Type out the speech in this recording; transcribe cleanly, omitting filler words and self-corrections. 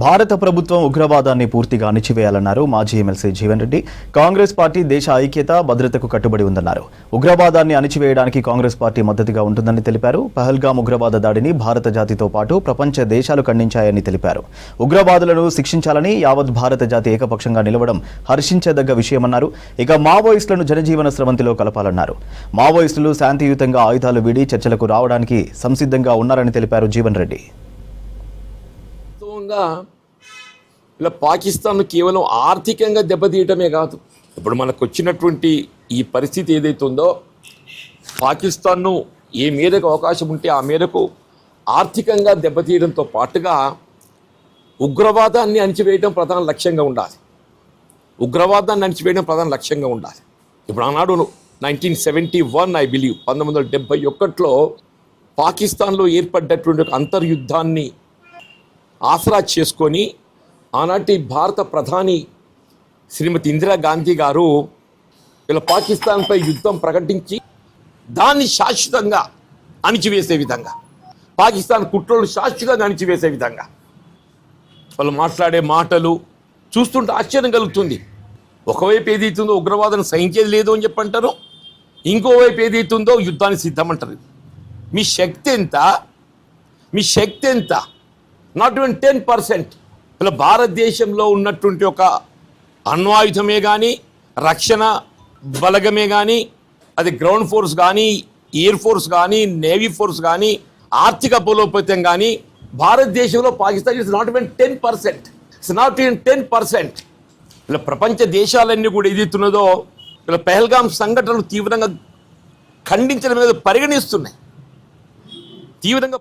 భారత ప్రభుత్వం ఉగ్రవాదాన్ని పూర్తిగా అణిచివేయాలన్నారు మాజీ ఎమ్మెల్సీ జీవన్ రెడ్డి. కాంగ్రెస్ పార్టీ దేశ ఐక్యత భద్రతకు కట్టుబడి ఉందన్నారు. ఉగ్రవాదాన్ని అణిచివేయడానికి కాంగ్రెస్ పార్టీ మద్దతుగా ఉంటుందని తెలిపారు. పహల్గామ్ ఉగ్రవాద దాడిని భారత జాతితో పాటు ప్రపంచ దేశాలు ఖండించాయని తెలిపారు. ఉగ్రవాదులను శిక్షించాలని యావత్ భారత జాతి ఏకపక్షంగా నిలవడం హర్షించదగ్గ విషయమన్నారు. ఇక మావోయిస్టులను జనజీవన స్రవంతిలో కలపాలన్నారు. మావోయిస్టులు శాంతియుతంగా ఆయుధాలు వీడి చర్చలకు రావడానికి సంసిద్ధంగా ఉన్నారని తెలిపారు జీవన్ రెడ్డి. ఇలా పాకిస్తాన్ కేవలం ఆర్థికంగా దెబ్బతీయటమే కాదు, ఇప్పుడు మనకు వచ్చినటువంటి ఈ పరిస్థితి ఏదైతే ఉందో, పాకిస్తాన్ను ఏ మేరకు అవకాశం ఉంటే ఆ మేరకు ఆర్థికంగా దెబ్బతీయడంతో పాటుగా ఉగ్రవాదాన్ని అణిచివేయడం ప్రధాన లక్ష్యంగా ఉండాలి. ఉగ్రవాదాన్ని అణిచివేయడం ప్రధాన లక్ష్యంగా ఉండాలి. ఇప్పుడు ఆనాడు 1971 ఐ బిలీవ్ 1971లో పాకిస్తాన్లో ఏర్పడ్డటువంటి ఒక అంతర్యుద్ధాన్ని ఆసరా చేసుకొని ఆనాటి భారత ప్రధాని శ్రీమతి ఇందిరాగాంధీ గారు ఇలా పాకిస్తాన్పై యుద్ధం ప్రకటించి దాన్ని శాశ్వతంగా అణిచివేసే విధంగా, పాకిస్తాన్ కుట్రలు శాశ్వతంగా అణిచివేసే విధంగా వాళ్ళు మాట్లాడే మాటలు చూస్తుంటే ఆశ్చర్యం కలుగుతుంది. ఒకవైపు ఏదైతుందో ఉగ్రవాదం సహించేది లేదు అని చెప్పంటారు, ఇంకోవైపు ఏదైతుందో యుద్ధానికి సిద్ధమంటారు. మీ శక్తి ఎంత? మీ శక్తి ఎంత? Not even 10%. ఇలా భారతదేశంలో ఉన్నటువంటి ఒక అణ్వాయుధమే కానీ, రక్షణ బలగమే కానీ, అది గ్రౌండ్ ఫోర్స్ కానీ, ఎయిర్ ఫోర్స్ కానీ, నేవీ ఫోర్స్ కానీ, ఆర్థిక బలోపేతం కానీ భారతదేశంలో Pakistan is not even 10%. It's not even 10%. ఇలా ప్రపంచ దేశాలన్నీ కూడా ఏదైతున్నదో ఇలా పహల్గామ్ సంఘటనలు తీవ్రంగా ఖండించడం మీద పరిగణిస్తున్నాయి. తీవ్రంగా